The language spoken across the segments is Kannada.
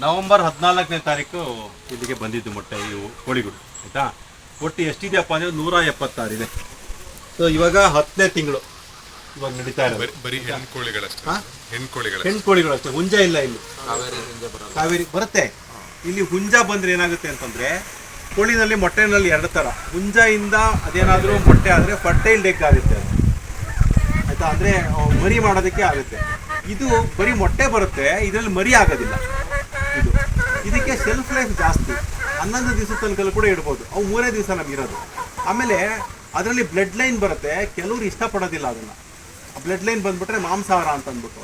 ನವೆಂಬರ್ 14ನೇ ತಾರೀಕು ಇಲ್ಲಿಗೆ ಬಂದಿದ್ದು ಮೊಟ್ಟೆ ಇವು ಕೋಳಿಗಳು ಆಯಿತಾ. ಒಟ್ಟು ಎಷ್ಟಿದೆಯಪ್ಪ ಅಂದರೆ 176 ಇದೆ. ಸೊ ಇವಾಗ 10ನೇ ತಿಂಗಳು ಇವಾಗ ನಡೀತಾ ಇರೋದು. ಬರೀ ಹೆಣ್ಕೋಳಿಗಳಷ್ಟೇ, ಹುಂಜ ಇಲ್ಲ ಇಲ್ಲಿ. ಕಾವೇರಿ ಬರುತ್ತೆ ಇಲ್ಲಿ. ಹುಂಜ ಬಂದ್ರೆ ಏನಾಗುತ್ತೆ ಅಂತಂದ್ರೆ ಕೋಳಿನಲ್ಲಿ ಮೊಟ್ಟೆನಲ್ಲಿ 2 ಥರ. ಹುಂಜದಿಂದ ಅದೇನಾದರೂ ಮೊಟ್ಟೆ ಆದರೆ ಫರ್ಟೈಲ್ ಎಗ್ ಆಗುತ್ತೆ ಅದು ಆಯ್ತಾ, ಅಂದರೆ ಮರಿ ಮಾಡೋದಕ್ಕೆ ಆಗುತ್ತೆ. ಇದು ಬರೀ ಮೊಟ್ಟೆ ಬರುತ್ತೆ, ಇದರಲ್ಲಿ ಮರಿ ಆಗೋದಿಲ್ಲ. ಇದಕ್ಕೆ ಸೆಲ್ಫ್ ಲೈಫ್ ಜಾಸ್ತಿ, 11 ದಿವಸದ ತನಕ ಕೂಡ ಇಡ್ಬೋದು. ಅವು 3ನೇ ದಿವಸ ನಮ್ಗೆ ಇರೋದು. ಆಮೇಲೆ ಅದರಲ್ಲಿ ಬ್ಲಡ್ ಲೈನ್ ಬರುತ್ತೆ, ಕೆಲವರು ಇಷ್ಟಪಡೋದಿಲ್ಲ ಅದನ್ನು. ಬ್ಲಡ್ ಲೈನ್ ಬಂದ್ಬಿಟ್ರೆ ಮಾಂಸಾಹಾರ ಅಂತ ಅಂದ್ಬಿಟ್ಟು.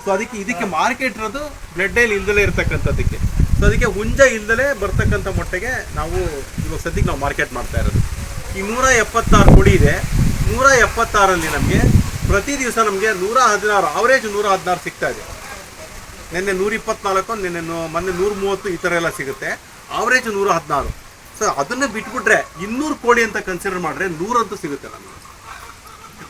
ಸೊ ಇದಕ್ಕೆ ಮಾರ್ಕೆಟ್ ಇರೋದು ಬ್ಲಡ್ ಲೈನ್ ಇಲ್ದಲೇ ಇರ್ತಕ್ಕಂಥದ್ದಕ್ಕೆ. ಸೊ ಅದಕ್ಕೆ ಹುಂಜ ಇಲ್ದಲೇ ಬರ್ತಕ್ಕಂಥ ಮೊಟ್ಟೆಗೆ ನಾವು ಇವಾಗ ಸದ್ಯಕ್ಕೆ ನಾವು ಮಾರ್ಕೆಟ್ ಮಾಡ್ತಾ ಇರೋದು. ಈ 176 ಕೋಳಿ ಇದೆ. 176ರಲ್ಲಿ ನಮಗೆ ಪ್ರತಿ ದಿವಸ ನಮಗೆ 116, ಅವರೇಜ್ 116 ಸಿಗ್ತಾ ಇದೆ. ನಿನ್ನೆ 124, ಮೊನ್ನೆ 130 ಈ ಥರ ಎಲ್ಲ ಸಿಗುತ್ತೆ. ಅವರೇಜ್ 116. ಸೊ ಅದನ್ನು ಬಿಟ್ಬಿಟ್ರೆ 200 ಕೋಳಿ ಅಂತ ಕನ್ಸಿಡರ್ ಮಾಡಿದ್ರೆ 100 ಅಂತೂ ಸಿಗುತ್ತೆ ನಮಗೆ.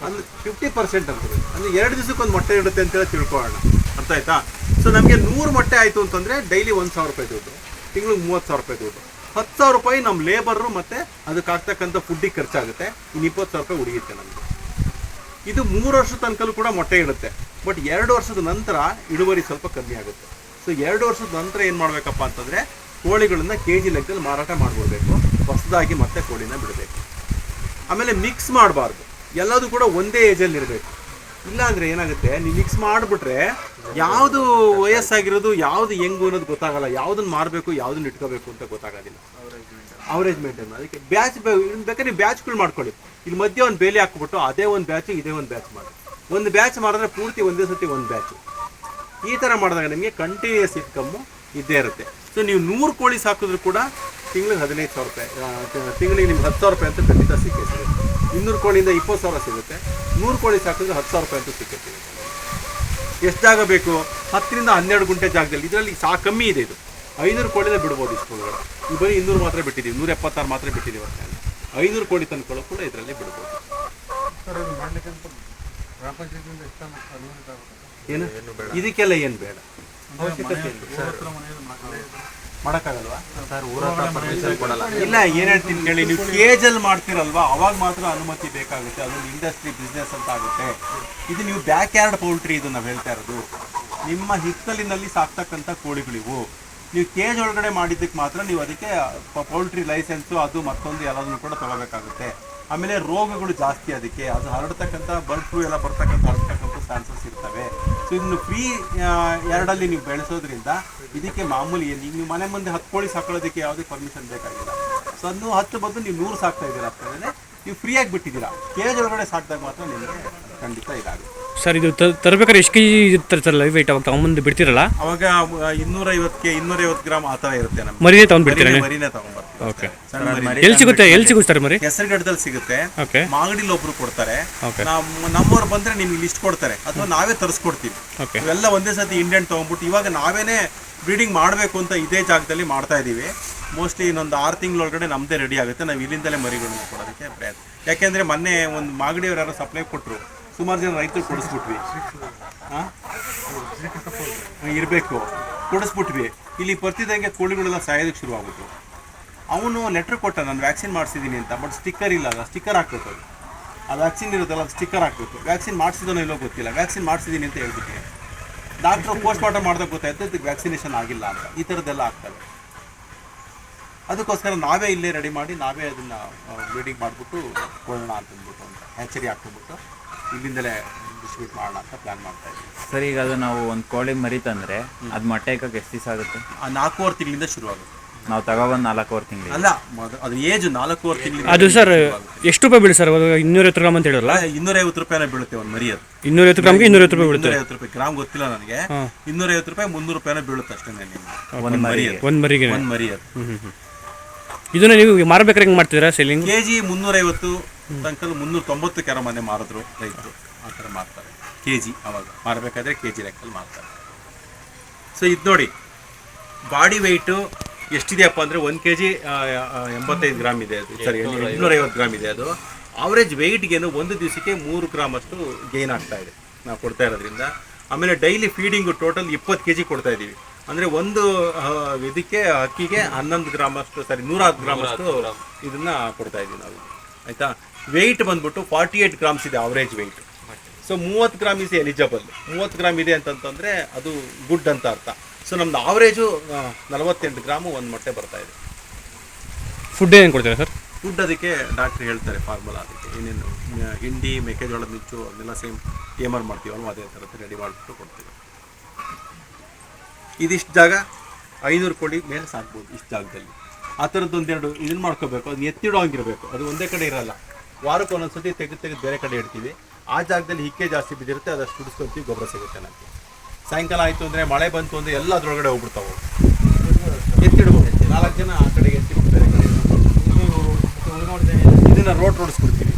ಅಂದರೆ 50% ಅಂತದೆ. ಅಂದರೆ 2 ದಿವಸಕ್ಕೊಂದು ಮೊಟ್ಟೆ ಇಡುತ್ತೆ ಅಂತೇಳಿ ತಿಳ್ಕೊಳ್ಳೋಣ. ಅರ್ಥ ಆಯ್ತಾ? ಸೊ ನಮಗೆ 100 ಮೊಟ್ಟೆ ಆಯಿತು ಅಂತಂದರೆ ಡೈಲಿ 1,000 ರೂಪಾಯಿ ದುಡ್ಡು, ತಿಂಗಳಿಗೆ 30,000 ರೂಪಾಯಿ ದುಡ್ಡು. 10,000 ರೂಪಾಯಿ ನಮ್ಮ ಲೇಬರು ಮತ್ತು ಅದಕ್ಕೆ ಆಗ್ತಕ್ಕಂಥ ಫುಡ್ಡಿಗೆ ಖರ್ಚಾಗುತ್ತೆ. ಇನ್ನು 20,000 ರೂಪಾಯಿ ಉಳಿಯುತ್ತೆ ನಮಗೆ. ಇದು 3 ವರ್ಷದ ತನಕಲೂ ಕೂಡ ಮೊಟ್ಟೆ ಇಡುತ್ತೆ. ಬಟ್ 2 ವರ್ಷದ ನಂತರ ಇಳುವರಿ ಸ್ವಲ್ಪ ಕಮ್ಮಿ ಆಗುತ್ತೆ. ಸೊ 2 ವರ್ಷದ ನಂತರ ಏನು ಮಾಡಬೇಕಪ್ಪ ಅಂತಂದರೆ ಕೋಳಿಗಳನ್ನು KG ಲೆಕ್ಕದಲ್ಲಿ ಮಾರಾಟ ಮಾಡಿಬಿಡ್ಬೇಕು. ಹೊಸದಾಗಿ ಮತ್ತೆ ಕೋಳಿನ ಬಿಡಬೇಕು. ಆಮೇಲೆ ಮಿಕ್ಸ್ ಮಾಡಬಾರ್ದು, ಎಲ್ಲದೂ ಕೂಡ ಒಂದೇ ಏಜಲ್ಲಿ ಇರಬೇಕು. ಇಲ್ಲಾಂದರೆ ಏನಾಗುತ್ತೆ, ನೀವು ಮಿಕ್ಸ್ ಮಾಡಿಬಿಟ್ರೆ ಯಾವುದು ವಯಸ್ಸಾಗಿರೋದು ಯಾವುದು ಹೆಂಗು ಅನ್ನೋದು ಗೊತ್ತಾಗಲ್ಲ. ಯಾವುದನ್ನು ಮಾರಬೇಕು ಯಾವುದನ್ನು ಇಟ್ಕೋಬೇಕು ಅಂತ ಗೊತ್ತಾಗೋದಿಲ್ಲ. Average maintain. ಅದಕ್ಕೆ ಬ್ಯಾಚ್ ಬೇಕಾದ್ರೆ ನೀವು ಬ್ಯಾಚ್ಗಳು ಮಾಡ್ಕೊಳ್ಳಿ. ಇಲ್ಲಿ ಮಧ್ಯೆ ಒಂದು ಬೇಲಿ ಹಾಕ್ಬಿಟ್ಟು ಅದೇ ಒಂದು ಬ್ಯಾಚು ಇದೇ ಒಂದು ಬ್ಯಾಚ್ ಮಾಡಿ. ಒಂದು ಬ್ಯಾಚ್ ಮಾಡಿದ್ರೆ ಪೂರ್ತಿ ಒಂದೇ ಸತಿ ಒಂದು ಬ್ಯಾಚು. ಈ ಥರ ಮಾಡಿದಾಗ ನಿಮಗೆ ಕಂಟಿನ್ಯೂಸ್ ಇನ್ಕಮ್ಮು ಇದ್ದೇ ಇರುತ್ತೆ. ಸೊ ನೀವು 100 ಕೋಳಿ ಸಾಕಿದ್ರು ಕೂಡ ತಿಂಗಳಿಗೆ 15,000 ರೂಪಾಯಿ, ತಿಂಗಳಿಗೆ ನಿಮ್ಗೆ 10,000 ರೂಪಾಯಿ ಅಂತ ಖಂಡಿತ ಸಿಗುತ್ತೆ. 200 ಕೋಳಿಯಿಂದ 20,000 ಸಿಗುತ್ತೆ. 100 ಕೋಳಿ ಸಾಕಿದ್ರೆ 10,000 ರೂಪಾಯಿ ಅಂತ ಸಿಗುತ್ತೆ. ಎಷ್ಟು ಜಾಗ ಬೇಕು? 10 ರಿಂದ 12 ಗುಂಟೆ ಜಾಗದಲ್ಲಿ. ಇದರಲ್ಲಿ ಕಮ್ಮಿ ಇದೆ. ಇದು 500 ಕೋಳಿನ ಬಿಡ್ಬೋದು. ಇಷ್ಟು ಒಳಗಡೆ ಈ ಬರೀ 200 ಮಾತ್ರ ಬಿಟ್ಟಿದ್ದೀವಿ, 176 ಮಾತ್ರ ಬಿಟ್ಟಿದ್ದೀವಿ. ಅಷ್ಟೇ 500 ಕೋಳಿ ತಂದ್ಕೊಳ್ಳೋ ಕೂಡ ಇದರಲ್ಲಿ ಬಿಡ್ಬೋದು. ಏನು ಇದಕ್ಕೆಲ್ಲ ಏನು ಬೇಡ, ಅವಶ್ಯಕತೆ ಮಾಡೋಕ್ಕಾಗಲ್ವಾ ಸರ್? ಇಲ್ಲ, ಏನು ಹೇಳ್ತೀನಿ ಕೇಳಿ, ನೀವು ಕೇಜಲ್ಲಿ ಮಾಡ್ತೀರಲ್ವಾ ಅವಾಗ ಮಾತ್ರ ಅನುಮತಿ ಬೇಕಾಗುತ್ತೆ. ಅದೊಂದು ಇಂಡಸ್ಟ್ರಿ ಬಿಸ್ನೆಸ್ ಅಂತ ಆಗುತ್ತೆ. ಇದು ನೀವು ಬ್ಯಾಕ್ ಯಾರ್ಡ್ ಪೌಲ್ಟ್ರಿ, ಇದು ನಾವು ಹೇಳ್ತಾ ಇರೋದು ನಿಮ್ಮ ಹಿತ್ತಲಿನಲ್ಲಿ ಸಾಕ್ತಕ್ಕಂಥ ಕೋಳಿಗಳಿವು. ನೀವು ಕೇಜ್ ಒಳಗಡೆ ಮಾಡಿದ್ದಕ್ಕೆ ಮಾತ್ರ ನೀವು ಅದಕ್ಕೆ ಪೌಲ್ಟ್ರಿ ಲೈಸೆನ್ಸು ಅದು ಮತ್ತೊಂದು ಎಲ್ಲದನ್ನು ಕೂಡ ತಗೋಬೇಕಾಗುತ್ತೆ. ಆಮೇಲೆ ರೋಗಗಳು ಜಾಸ್ತಿ, ಅದಕ್ಕೆ ಅದು ಹರಡ್ತಕ್ಕಂಥ ಬರ್ಡ್ ಫ್ಲೂ ಎಲ್ಲ ಹರಡ್ತಕ್ಕಂಥ ಚಾನ್ಸಸ್ ಇರ್ತವೆ. ಸೊ ಇದನ್ನು ಫ್ರೀ ಎರಡಲ್ಲಿ ನೀವು ಬೆಳೆಸೋದ್ರಿಂದ ಇದಕ್ಕೆ ಮಾಮೂಲಿ ನೀವು ಮನೆ ಮುಂದೆ 10 ಕೋಳಿ ಸಾಕೊಳ್ಳೋದಕ್ಕೆ ಯಾವುದೇ ಪರ್ಮಿಷನ್ ಬೇಕಾಗಿಲ್ಲ. ಸೊ ಅದನ್ನು 10 ಬದಲು ನೀವು 100 ಸಾಕ್ತಾ ಇದ್ದೀರಾ ಅಂತಂದರೆ ನೀವು ಫ್ರೀಯಾಗಿ ಬಿಟ್ಟಿದ್ದೀರಾ. ಕೇಜ್ ಒಳಗಡೆ ಸಾಕಿದಾಗ ಮಾತ್ರ ನಿಮಗೆ ಖಂಡಿತ ಇದಾಗುತ್ತೆ. ಸರ್ ಇದು ತರಬೇಕಾದ್ರೆ ಎಷ್ಟು ಕೆಜಿ ಇರ್ತಾರೆ ಸರ್ ಲೈವ್ ವೆಯ್ಟ್? ಅವಾಗ ತಗೊಂಬಂದು ಬಿಡ್ತೀರಲ್ಲ, ಅವಾಗ 250 ಗ್ರಾಮ್ ಆ ಥರ ಇರುತ್ತೆ. ನಮ್ಮ ಮರಿನೇ ತಗೊಂಡ್ಬಿಡ್ತೀರಾ? ಮರಿನೇ ತಗೊಂಡ್ಬರ್ತೀವಿ. ಓಕೆ. ಎಲ್ಲಿ ಸಿಗುತ್ತೆ ಸರ್ ಮರಿ? ಹೆಸರುಗಡದಲ್ಲಿ ಸಿಗುತ್ತೆ. ಓಕೆ. ಮಾಗಡಿಲಿ ಒಬ್ರು ಕೊಡ್ತಾರೆ. ನಮ್ಮವ್ರು ಬಂದ್ರೆ ನಿಮ್ಗೆ ಲಿಸ್ಟ್ ಕೊಡ್ತಾರೆ, ಅಥವಾ ನಾವೇ ತರಿಸ್ಕೊಡ್ತೀವಿ. ಇವೆಲ್ಲ ಒಂದೇ ಸತಿ ಇಂಡಿಯನ್ ತಗೊಂಡ್ಬಿಟ್ಟು ಇವಾಗ ನಾವೇನೇ ಬ್ರೀಡಿಂಗ್ ಮಾಡಬೇಕು ಅಂತ ಇದೇ ಜಾಗದಲ್ಲಿ ಮಾಡ್ತಾ ಇದ್ದೀವಿ. ಮೋಸ್ಟ್ಲಿ ಇನ್ನೊಂದು 6 ತಿಂಗಳೊಳಗಡೆ ನಮ್ಮದೇ ರೆಡಿ ಆಗುತ್ತೆ. ನಾವು ಇಲ್ಲಿಂದಲೇ ಮರಿಗಳನ್ನು ಕೊಡೋದಕ್ಕೆ ಪ್ರಯತ್ನ. ಯಾಕೆಂದರೆ ಮೊನ್ನೆ ಒಂದು ಮಾಗಡಿಯವ್ರು ಯಾರೋ ಸಪ್ಲೈ ಕೊಟ್ಟರು, ಸುಮಾರು ಜನ ರೈತರು ಕೊಡಿಸ್ಬಿಟ್ವಿ. ಇರಬೇಕು, ಕೊಡಿಸ್ಬಿಟ್ವಿ. ಇಲ್ಲಿ ಬರ್ತಿದ್ದಂಗೆ ಕೋಳಿಗಳೆಲ್ಲ ಸಾಯೋದಕ್ಕೆ ಶುರುವಾಗ್ಬಿಟ್ಟು. ಅವನು ಲೆಟ್ರ್ ಕೊಟ್ಟ, ನಾನು ವ್ಯಾಕ್ಸಿನ್ ಮಾಡಿಸಿದ್ದೀನಿ ಅಂತ. ಬಟ್ ಸ್ಟಿಕ್ಕರ್ ಇಲ್ಲ, ಅಲ್ಲ ಸ್ಟಿಕ್ಕರ್ ಹಾಕ್ಬೇಕು. ಅದು ವ್ಯಾಕ್ಸಿನ್ ಇರುತ್ತಲ್ಲ, ಅದು ಸ್ಟಿಕ್ಕರ್ ಹಾಕಬೇಕು. ವ್ಯಾಕ್ಸಿನ್ ಮಾಡಿಸಿದನೋ ಇಲ್ಲೋ ಗೊತ್ತಿಲ್ಲ, ವ್ಯಾಕ್ಸಿನ್ ಮಾಡಿಸಿದ್ದೀನಿ ಅಂತ ಹೇಳ್ಬಿಟ್ಟು ಡಾಕ್ಟ್ರು ಪೋಸ್ಟ್ ಮಾರ್ಟಮ್ ಮಾಡಿದಾಗ ಗೊತ್ತಾಯ್ತು ಇದಕ್ಕೆ ವ್ಯಾಕ್ಸಿನೇಷನ್ ಆಗಿಲ್ಲ ಅಂತ. ಈ ಥರದ್ದೆಲ್ಲ ಆಗ್ತವೆ. ಅದಕ್ಕೋಸ್ಕರ ನಾವೇ ಇಲ್ಲೇ ರೆಡಿ ಮಾಡಿ ನಾವೇ ಅದನ್ನು ಬ್ರೀಡಿಂಗ್ ಮಾಡಿಬಿಟ್ಟು ಕೊಡೋಣ ಅಂತಂದ್ಬಿಟ್ಟು ಅಂತ ಹ್ಯಾಚರಿ ಹಾಕ್ಬಿಟ್ಟು ಇಲ್ಲಿಂದಲೇ ಡಿಸ್ಟ್ರಿಬ್ಯೂಟ್ ಮಾಡೋಣ ಅಂತ ಪ್ಲ್ಯಾನ್ ಮಾಡ್ತಾ ಇದ್ದೀವಿ. ಸರ್, ಈಗ ಅದು ನಾವು ಒಂದು ಕೋಳಿ ಮರಿತಂದರೆ ಅದು ಮೊಟ್ಟೆ ಇಕ್ಕಕ್ಕೆ ಎಷ್ಟು ದಿವಸ ಆಗುತ್ತೆ? 4.5 ತಿಂಗಳಿಂದ ಶುರುವಾಗುತ್ತೆ. ನಾವು ತಗೊಬಂದು 4.5 ತಿಂಗಳು ಅಲ್ಲ, ಅದು ಏಜ್ 4.5 ತಿಂಗಳಿಂದ. ಅದು ಸರ್ ಎಷ್ಟು ರೂಪಾಯಿ ಬೀಳುತ್ತೆ ಸರ್? 250 ಗ್ರಾಮ್ ಅಂತ ಹೇಳಿರಲ್ಲ, 250 ರೂಪಾಯಿನ ಬೀಳುತ್ತೆ ಒಂದು ಮರಿ. ಅದು 250 ಗ್ರಾಮ್ಗೆ 250 ರೂಪಾಯಿ ಬೀಳುತ್ತೆ. 250 ರೂಪಾಯಿ ಗ್ರಾಮ್ ಗೊತ್ತಿಲ್ಲ ನನಗೆ. 250 ರೂಪಾಯಿ 300 ರೂಪಾಯಿನ ಬೀಳುತ್ತೆ ಅಷ್ಟೇ ಒಂದು ಮರಿಗೆ. ಒಂದು ಮರಿ ಅದು. ಇದನ್ನ ನೀವು ಮಾರಬೇಕಾದ್ರೆ ಹೆಂಗೆ ಮಾಡ್ತಿದ್ದೀರಾ ಸೆಲ್ಲಿಂಗ್? KG 350 ತನಕ 390 ಕೆರ ಮನೆ ಮಾರಿದ್ರು ರೈತರು. ಆ ಥರ ಮಾರ್ತಾರೆ KG. ಅವಾಗ ಮಾರಬೇಕಾದ್ರೆ KG ಲೆಕ್ಕಲ್ಲಿ ಮಾರ್ತಾರೆ. ಸೊ ಇದು ನೋಡಿ, ಬಾಡಿ ವೆಯ್ಟು ಎಷ್ಟಿದೆಯಪ್ಪ ಅಂದರೆ 1 kg 85 ಗ್ರಾಮ್ ಇದೆ. ಅದು ಸರಿ, 250 ಗ್ರಾಮ್ ಇದೆ. ಅದು ಆವ್ರೇಜ್ ವೆಯ್ಟ್ಗೇನು ಒಂದು ದಿವಸಕ್ಕೆ 3 ಗ್ರಾಮ್ ಅಷ್ಟು ಗೇನ್ ಆಗ್ತಾ ಇದೆ ನಾವು ಕೊಡ್ತಾ ಇರೋದ್ರಿಂದ. ಆಮೇಲೆ ಡೈಲಿ ಫೀಡಿಂಗು ಟೋಟಲ್ 20 kg ಕೊಡ್ತಾ ಇದ್ದೀವಿ. ಅಂದರೆ ಒಂದು ಇದಕ್ಕೆ ಅಕ್ಕಿಗೆ 11 ಗ್ರಾಮಷ್ಟು 110 ಗ್ರಾಮಷ್ಟು ಇದನ್ನ ಕೊಡ್ತಾ ಇದ್ದೀವಿ ನಾವು. ಆಯಿತಾ, ವೆಯ್ಟ್ ಬಂದ್ಬಿಟ್ಟು 48 ಗ್ರಾಮ್ಸ್ ಇದೆ average weight. So 30 gram is eligible. 30 gram ಇದೆ ಅಂತಂತಂದರೆ ಅದು ಗುಡ್ ಅಂತ ಅರ್ಥ. ಸೊ ನಮ್ದು ಆವ್ರೇಜು 48 ಗ್ರಾಮು ಒಂದು ಮೊಟ್ಟೆ ಬರ್ತಾ ಇದೆ. ಫುಡ್ ಏನು ಕೊಡ್ತೀರಾ ಸರ್? ಫುಡ್ ಅದಕ್ಕೆ ಡಾಕ್ಟ್ರ್ ಹೇಳ್ತಾರೆ ಫಾರ್ಮುಲಾ, ಅದಕ್ಕೆ ಏನೇನು ಹಿಂಡಿ, ಮೆಕ್ಕೆಜೋಳದ ನುಚ್ಚು ಅದನ್ನೆಲ್ಲ ಸೇಮ್ ಏಮರ್ ಮಾಡ್ತೀವಲ್ವ ಅದೇ ಥರದ್ದು ರೆಡಿ ಮಾಡಿಬಿಟ್ಟು ಕೊಡ್ತೀವಿ. ಇದಿಷ್ಟು ಜಾಗ 500 ಕೋಳಿ ಮೇಲೆ ಸಾಕ್ಬೋದು ಇಷ್ಟು ಜಾಗದಲ್ಲಿ. ಆ ಥರದ್ದು ಒಂದೆರಡು ಇದನ್ನು ಮಾಡ್ಕೋಬೇಕು. ಅದನ್ನ ಎತ್ತಿಡೋಂಗಿರಬೇಕು, ಅದು ಒಂದೇ ಕಡೆ ಇರಲ್ಲ. ವಾರಕ್ಕೆ ಒಂದೊಂದ್ಸತಿ ತೆಗೆದು ಬೇರೆ ಕಡೆ ಇಡ್ತೀವಿ. ಆ ಜಾಗದಲ್ಲಿ ಹಿಕ್ಕೆ ಜಾಸ್ತಿ ಬಿದ್ದಿರುತ್ತೆ, ಅದಷ್ಟು ಕುಡಿಸ್ಕೊತೀವಿ, ಗೊಬ್ಬರ ಸಿಗುತ್ತೆ ನಮಗೆ. ಸಾಯಂಕಾಲ ಆಯಿತು ಅಂದರೆ ಮಳೆ ಬಂತು ಅಂದರೆ ಎಲ್ಲ ಅದರೊಳಗಡೆ ಹೋಗ್ಬಿಡ್ತಾವೆ. ಎತ್ತಿಡ್ಬೋದು, 4 ಜನ ಆ ಕಡೆಗೆ ಎತ್ತಿಬಿಟ್ಟು ಬೇರೆ ಕಡೆ ಇದನ್ನು ರೋಡಿಸ್ಬಿಡ್ತೀವಿ.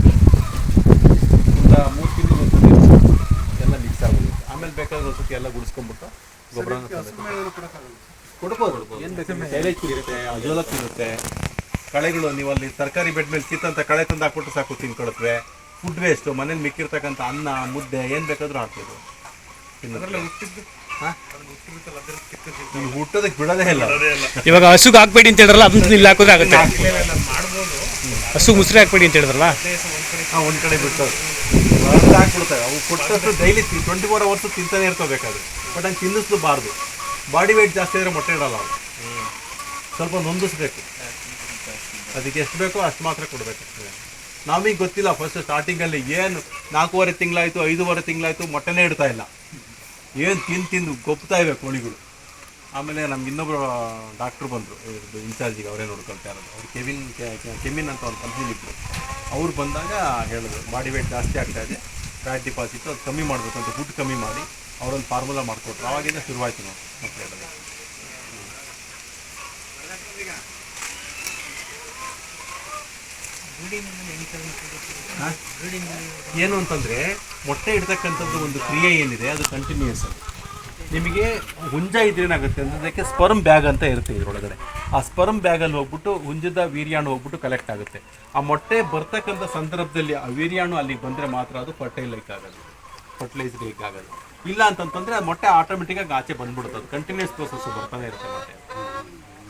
ಒಂದು 3 ತಿಂಗಳು ಒಂದ್ಸತಿ ಎಲ್ಲ ಮಿಕ್ಸ್ ಆಗೋದು. ಆಮೇಲೆ ಬೇಕಾದ್ರೆ ಒಂದ್ಸತಿ ಎಲ್ಲ ಗುಡಿಸ್ಕೊಂಡ್ಬಿಟ್ಟು ಗೊಬ್ಬರ ಕೊಡ್ಬೋದು. ಏನು ಬೇಕು, ಸೈಲೇಜ್ ಇರುತ್ತೆ, ಅಜೋಲಕ್ ಇರುತ್ತೆ, ಕಳೆಗಳು ನೀವು ಅಲ್ಲಿ ತರಕಾರಿ ಬೆಡ್ ಮೇಲೆ ಕಿತ್ತಂತ ಕಳೆ ತಂದು ಹಾಕ್ಬಿಟ್ಟು ಸಾಕು ತಿನ್ಕೊಳತ್ವೆ. ಫುಡ್ ವೇಸ್ಟು, ಮನೇಲಿ ಮಿಕ್ಕಿರ್ತಕ್ಕಂಥ ಅನ್ನ, ಮುದ್ದೆ ಏನು ಬೇಕಾದರೂ ಹಾಕ್ಬೋದು. ಹುಟ್ಟೋದಕ್ಕೆ ಬಿಡೋದೇ ಇಲ್ಲ. ಇವಾಗ ಹಸುಗೆ ಹಾಕ್ಬೇಡಿ ಅಂತ ಹೇಳಿದ್ರಲ್ಲ, ಅದನ್ನ ಇಲ್ಲಿ ಹಾಕಿದ್ರೆ ಆಗುತ್ತೆ. ಹಸು ಮುಸ್ರಿ ಹಾಕ್ಬೇಡಿ ಅಂತ ಹೇಳಿದ್ರಲ್ಲ, ಒಂದು ಕಡೆ ಬಿಟ್ಟು ಹಾಕ್ಬಿಡ್ತವೆ. ಅವು ಕೊಟ್ಟಷ್ಟು ಡೈಲಿ 24 ಅವರ್ಸು ತಿಂತಾನೆ ಇರ್ಕೋಬೇಕಾದ್ರೆ. ಬಟ್ ಹಂಗೆ ತಿನ್ನಿಸ್ಬಾರ್ದು. ಬಾಡಿ ವೆಯ್ಟ್ ಜಾಸ್ತಿ ಆದರೆ ಮೊಟ್ಟೆ ಇಡಲ್ಲ ಅವು. ಸ್ವಲ್ಪ ನೊಂದಿಸ್ಬೇಕು. ಅದಕ್ಕೆ ಎಷ್ಟು ಬೇಕೋ ಅಷ್ಟು ಮಾತ್ರ ಕೊಡಬೇಕು. ನಮಗೆ ಗೊತ್ತಿಲ್ಲ ಫಸ್ಟ್ ಸ್ಟಾರ್ಟಿಂಗಲ್ಲಿ ಏನು 4.5 ತಿಂಗಳಾಯಿತು 5.5 ತಿಂಗಳಾಯಿತು ಮೊಟ್ಟೆನೇ ಇಡ್ತಾ ಇಲ್ಲ. ಏನು ತಿಂದು ಗೊಪ್ತಾ ಇವೆ ಕೋಳಿಗಳು. ಆಮೇಲೆ ನಮ್ಗೆ ಇನ್ನೊಬ್ಬರು ಡಾಕ್ಟ್ರು ಬಂದರು, ಇನ್ಚಾರ್ಜಿಗೆ ಅವರೇ ನೋಡ್ಕೊಳ್ತಾ ಇರೋದು. ಅವ್ರು ಕೆಮಿನ್ ಅಂತ ಒಂದು ಕಂಪ್ನಿ ಇದ್ದರು. ಅವ್ರು ಬಂದಾಗ ಹೇಳಿದ್ರು ಬಾಡಿ ವೆಯ್ಟ್ ಜಾಸ್ತಿ ಆಗ್ತಾಯಿದೆ, ಫ್ಯಾಟ್ ಡಿಪಾಸಿಟ್ ಅದು ಕಮ್ಮಿ ಮಾಡಬೇಕು ಅಂತ ಫುಡ್ ಕಮ್ಮಿ ಮಾಡಿ ಅವರೊಂದು ಫಾರ್ಮುಲಾ ಮಾಡಿಕೊಟ್ರು. ಆವಾಗಿಂದ ಶುರುವಾಯಿತು ನಾವು ಮೊಟ್ಟೆ ಇಡೋದು. ಏನು ಅಂತಂದರೆ ಮೊಟ್ಟೆ ಇಡ್ತಕ್ಕಂಥದ್ದು ಒಂದು ಕ್ರಿಯೆ ಏನಿದೆ ಅದು ಕಂಟಿನ್ಯೂಯಸ್. ಅದು ನಿಮಗೆ ಹುಂಜ ಇದ್ರೇನಾಗುತ್ತೆ ಅಂತಂದಕ್ಕೆ ಸ್ಪರ್ಮ್ ಬ್ಯಾಗ್ ಅಂತ ಇರುತ್ತೆ ಇದರೊಳಗಡೆ. ಆ ಸ್ಪರ್ಮ್ ಬ್ಯಾಗಲ್ಲಿ ಹೋಗ್ಬಿಟ್ಟು ಹುಂಜದ ವೀರ್ಯಾಣು ಹೋಗ್ಬಿಟ್ಟು ಕಲೆಕ್ಟ್ ಆಗುತ್ತೆ. ಆ ಮೊಟ್ಟೆ ಬರ್ತಕ್ಕಂಥ ಸಂದರ್ಭದಲ್ಲಿ ಆ ವೀರ್ಯಾಣು ಅಲ್ಲಿಗೆ ಬಂದರೆ ಮಾತ್ರ ಅದು ಫರ್ಟೈಲೈಸ್ ಆಗೋದು. ಇಲ್ಲ ಅಂತಂತಂದರೆ ಆ ಮೊಟ್ಟೆ ಆಟೋಮೆಟಿಕ್ಕಾಗಿ ಆಚೆ ಬಂದ್ಬಿಡುತ್ತೆ. ಅದು ಕಂಟಿನ್ಯೂಸ್ ಪ್ರೋಸೆಸ್ ಬರ್ತಾನೆ ಇರುತ್ತೆ ಮೊಟ್ಟೆ.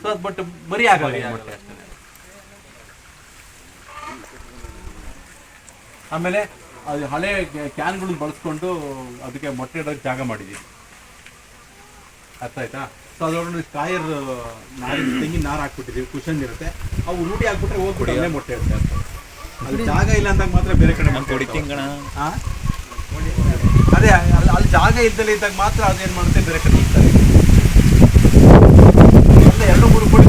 ಸೊ ಅದು ಬಟ್ ಬರೀ ಆಗಲ್ಲ ಮೊಟ್ಟೆ ಅಷ್ಟೇ. ಆಮೇಲೆ ಅದು ಹಳೆ ಕ್ಯಾನ್ಗಳನ್ನ ಬಳಸ್ಕೊಂಡು ಅದಕ್ಕೆ ಮೊಟ್ಟೆ ಇಡೋಕ್ಕೆ ಜಾಗ ಮಾಡಿದ್ದೀವಿ. ಅರ್ಥ ಆಯ್ತಾ? ಸೊ ಅದರೊಳಗೆ ಕಾಯರ್ ತೆಂಗಿನ ನಾರು ಹಾಕ್ಬಿಟ್ಟಿದ್ದೀವಿ, ಕುಷನ್ ಇರುತ್ತೆ. ಅವು ರೂಢಿ ಹಾಕ್ಬಿಟ್ರೆ ಹೋಗ್ಬಿಟ್ಟು ಅಲ್ಲೇ ಮೊಟ್ಟೆ ಇರುತ್ತೆ. ಅಲ್ಲಿ ಜಾಗ ಇಲ್ಲ ಅಂದಾಗ ಮಾತ್ರ ಬೇರೆ ಕಡೆ ಹಾಂ ಅದೇ ಅಲ್ಲಿ ಜಾಗ ಇಲ್ದಲೇ ಇದ್ದಾಗ ಮಾತ್ರ ಅದೇನು ಮಾಡುತ್ತೆ, ಬೇರೆ ಕಡೆ ಇರ್ತಾರೆ. ಎಲ್ಲ 2-3 ಕೋಳಿ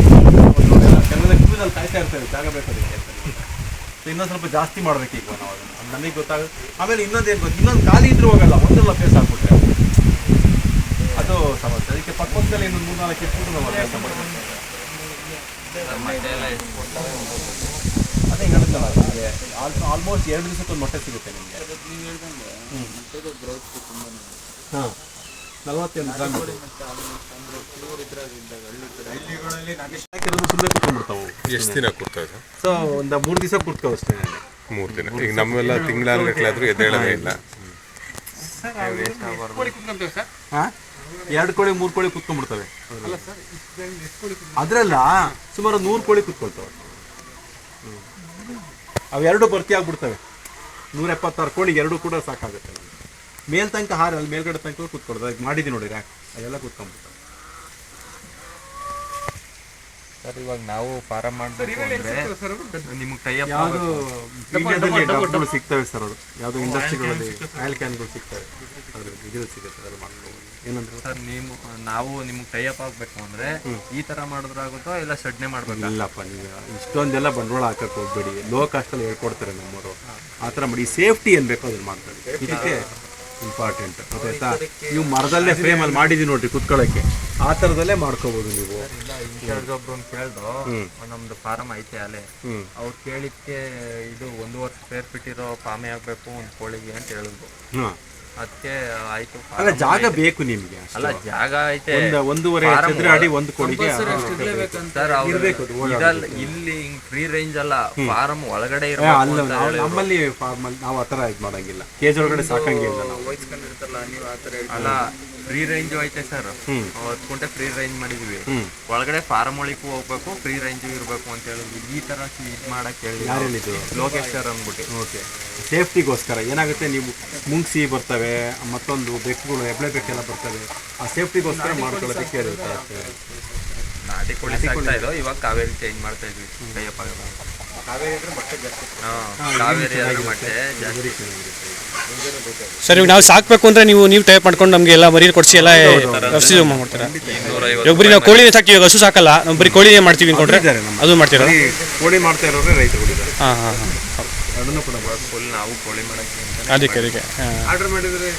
ಕೆಲವೆಲ್ಲ ಕ್ಯೂನಲ್ಲಿ ಕಾಯ್ತಾ ಇರ್ತೇವೆ, ಜಾಗ ಬೇಕಾದಕ್ಕೆ. ಸೊ ಇನ್ನೊಂದು ಸ್ವಲ್ಪ ಜಾಸ್ತಿ ಮಾಡ್ಬೇಕು ಈಗ ನಾವು. ಅದು ನಮಗೆ ಗೊತ್ತಾಗುತ್ತೆ. ಆಮೇಲೆ ಇನ್ನೊಂದೇನು ಗೊತ್ತು, ಇನ್ನೊಂದು ಖಾಲಿ ಇದ್ರೂ ಹೋಗಲ್ಲ, ಒಂದೆಲ್ಲ ಫೇಸ್ ಹಾಕ್ಬಿಟ್ರೆ ಅದು ಸಮಸ್ಯೆ. ಅದಕ್ಕೆ ಪಕ್ಕದಲ್ಲಿ ಇನ್ನೊಂದು 3-4 ಇಟ್ಬಿಟ್ಟು ನಾವು ಅಭ್ಯಾಸ ಮಾಡ್ತೀವಿ. ಅದೇ ಹೇಳುತ್ತಲ್ಲ, ನಿಮಗೆ ಆಲ್ಮೋಸ್ಟ್ 2 ದಿವಸಕ್ಕೊಂದು ಮೊಟ್ಟೆ ಸಿಗುತ್ತೆ ನಿಮಗೆ. ಹಾಂ 48 ಗ್ರಾಮ್ ಸುಮ್ಮನೆ ಕುತ್ಕೊಂಡ್ಬಿಡ್ತಾವೆ. ಎಷ್ಟು ದಿನ ಕೂರ್ತವೆ ಸರ್? ಸೊ ಒಂದು 3 ದಿವಸ ಕೂತ್ಕೋ ಅಷ್ಟೇ. 3 ದಿನ. ಈಗ ನಮ್ಮೆಲ್ಲ ತಿಂಗಳಾದ್ರೂ ಆದರೂ ಎದ್ದೇಳೋದೇ ಇಲ್ಲ. ಹಾಂ 2 ಕೋಳಿ 3 ಕೋಳಿ ಕುತ್ಕೊಂಡ್ಬಿಡ್ತವೆ. ಅದರಲ್ಲ ಸುಮಾರು 100 ಕೋಳಿ ಕುತ್ಕೊಳ್ತವೆ. ಅವೆರಡು ಭರ್ತಿ ಆಗ್ಬಿಡ್ತವೆ. 176 ಕೋಳಿ 2 ಕೂಡ ಸಾಕಾಗುತ್ತೆ. ಮೇಲ್ ತನಕ ಅಲ್ಲಿ ಮೇಲ್ಗಡೆ ತನಕ ಕುತ್ಕೊಡೋದು. ಅದಕ್ಕೆ ಮಾಡಿದ್ದೀನಿ ನೋಡಿ ರ್ಯಾಕ್, ಅದೆಲ್ಲ ಕುತ್ಕೊಂಡ್ಬಿಡ್ತವೆ. ಸರ್ ಇವಾಗ ನಾವು ಫಾರಂ ಮಾಡಬೇಕು ಅಂದರೆ ನಿಮ್ಗೆ ಟೈಅಪ್ ಯಾವುದು ಇಂಡಿಯಾದಲ್ಲಿ ಡಬ್ಬಗಳು ಸಿಗ್ತವೆ ಸರ್. ಅದು ಯಾವುದೋ ಇಂಡಸ್ಟ್ರಿಗಳಲ್ಲಿ ಆಯಿಲ್ ಕ್ಯಾನ್ಗಳು ಸಿಗ್ತವೆ, ಅದ್ರ ಇದು ಸಿಗುತ್ತೆ, ಅದ್ರಲ್ಲಿ ಮಾಡ್ಬೋದು. ಏನಂದ್ರೆ ಸರ್ ನಾವು ನಿಮ್ಗೆ ಟೈಅಪ್ ಆಗಬೇಕು ಅಂದರೆ ಈ ಥರ ಮಾಡಿದ್ರಾಗುತ್ತೋ ಇಲ್ಲ ಸಡ್ನೆ ಮಾಡಬೇಕು? ಇಲ್ಲಪ್ಪ, ನೀವು ಇಷ್ಟೊಂದೆಲ್ಲ ಬಂಡವಾಳ ಹಾಕಕ್ಕೆ ಹೋಗ್ಬೇಡಿ. ಲೋ ಕಾಸ್ಟಲ್ಲಿ ಹೇಳ್ಕೊಡ್ತಾರೆ ನಮ್ಮವರು. ಆ ಥರ ಮಾಡಿ ಸೇಫ್ಟಿ ಏನು ಬೇಕೋ ಅದನ್ನು ಮಾಡ್ತಾರೆ. ಇದಕ್ಕೆ ಇಂಪಾರ್ಟೆಂಟ್ ಗೊತ್ತಾಯ್ತಾ? ನೀವು ಮರದಲ್ಲೇ ಫ್ರೇಮಲ್ಲಿ ಮಾಡಿದ್ದೀವಿ ನೋಡ್ರಿ ಕುತ್ಕೊಳ್ಳೋಕ್ಕೆ, ಆ ಥರದಲ್ಲೇ ಮಾಡ್ಕೋಬೋದು ನೀವು. ಇನ್ಚಾರ್ಜ್ ಒಬ್ರು ಕೇಳಿದ್ರು, ನಮ್ದು ಫಾರಂ ಐತೆ ಅಲ್ಲೇ. ಅವ್ರು ಕೇಳಿದ್ಕೆ ಇದು 1.5 ಸ್ಕ್ವೇರ್ ಫೀಟ್ ಇರೋ ಫಾರ್ಮೇ ಆಗಬೇಕು ಒಂದು ಕೋಳಿಗೆ ಅಂತ ಹೇಳಿದ್ರು. ಅದಕ್ಕೆ ಆಯ್ತು. ಅಲ್ಲ ಜಾಗ ಬೇಕು ನಿಮಗೆ. ಅಲ್ಲ ಜಾಗ ಐತೆ, 1.5 ಚದರ ಅಡಿ ಒಂದು ಕೋಳಿಗೆ ಸರ್. ಇಲ್ಲಿ ಹಿಂಗ್ ಫ್ರೀ ರೇಂಜ್ ಅಲ್ಲ, ಫಾರಂ ಒಳಗಡೆ ನಮ್ಮಲ್ಲಿ ಫಾರ್ಮಲ್ಲಿ ನಾವು ಆ ಥರ ಇದು ಮಾಡಂಗಿಲ್ಲ. ಕೇಜ್ ಒಳಗಡೆ ಸಾಕಂಗಿಲ್ಲ ನಾವು. ಅಲ್ಲ ಫ್ರೀ ರೇಂಜ್ ಐತೆ ಸರ್. 10 ಕುಂಟೆ ಫ್ರೀ ರೇಂಜ್ ಮಾಡಿದ್ವಿ. ಒಳಗಡೆ ಫಾರಂ ಒಳಗೂ ಹೋಗ್ಬೇಕು, ಫ್ರೀ ರೇಂಜ್ ಇರ್ಬೇಕು ಅಂತ ಹೇಳಿದ್ವಿ. ಈ ತರ ಇದ್ ಮಾಡಕ್ ಹೇಳಿ ಲೋಕೇಶ್ ಸರ್ ಅಂದ್ಬಿಟ್ಟು. ಓಕೆ, ಸೇಫ್ಟಿಗೋಸ್ಕರ ಏನಾಗುತ್ತೆ, ನೀವು ಮುಂಗ್ಸಿ ಬರ್ತವೆ, ಮತ್ತೊಂದು ಬೆಕ್ಕುಗಳು, ಹೆಬ್ಳೆ ಬೆಕ್ಕೆಲ್ಲ ಬರ್ತವೆ, ಆ ಸೇಫ್ಟಿಗೋಸ್ಕರ ಮಾಡ್ಕೊಳ್ಳೋದಕ್ಕೆ ಹೇಳಿರುತ್ತೆ. ನಾಟಿ ಕೋಳಿ ಸಾಕ್ತಾ ಇದ್ದೋ, ಇವಾಗ ಕಾವೇರಿ ಚೇಂಜ್ ಮಾಡ್ತಾ ಇದ್ವಿ. ಕೈಯಪ್ಪ ಕಾವೇರಿ ಆದ್ರೆ ಮೊಟ್ಟೆ ಜಾಸ್ತಿ. ಸರ್ ಇವಾಗ ನಾವು ಸಾಕ್ಬೇಕು ಅಂದ್ರೆ ನೀವು ಟೈಪ್ ಮಾಡ್ಕೊಂಡು ನಮಗೆ ಎಲ್ಲ ಮರಿ ಕೊಡಿಸಿ ಎಲ್ಲ ವ್ಯವಸ್ಥೆ ಮಾಡ್ತೀರಾ? ಇವಾಗ ಬರೀ ನಾವು ಕೋಳಿನೇ ಸಾಕ್ತೀವಿ, ಇವಾಗ ಹಸು ಸಾಕಲ್ಲ, ನಾವು ಬರೀ ಕೋಳಿನೇ ಮಾಡ್ತೀವಿ ಅನ್ಕೊಂಡ್ರೆ ಅದು ಮಾಡ್ತೀರಾ? ಕೋಳಿ ಮಾಡ್ತಾ ಇರೋರೆ ರೈತರುಗಳಿದ್ದಾರೆ. ಹಾಂ ಹಾಂ ಹಾಂ, ಎರಡನ್ನೂ ಕೂಡ ಫುಲ್ ನಾವು ಕೋಳಿ ಮಾಡಕ್ಕೆ ಅದಕ್ಕೆ ಆರ್ಡರ್ ಮಾಡಿದರೆ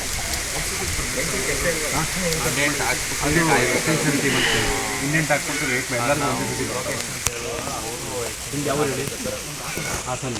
ಇಂಡಿಯನ್ ಹಾಕ್ಬಿಟ್ಟು ರೇಟ್ ಎಲ್ಲರಿಗೂ ಹಾಸನ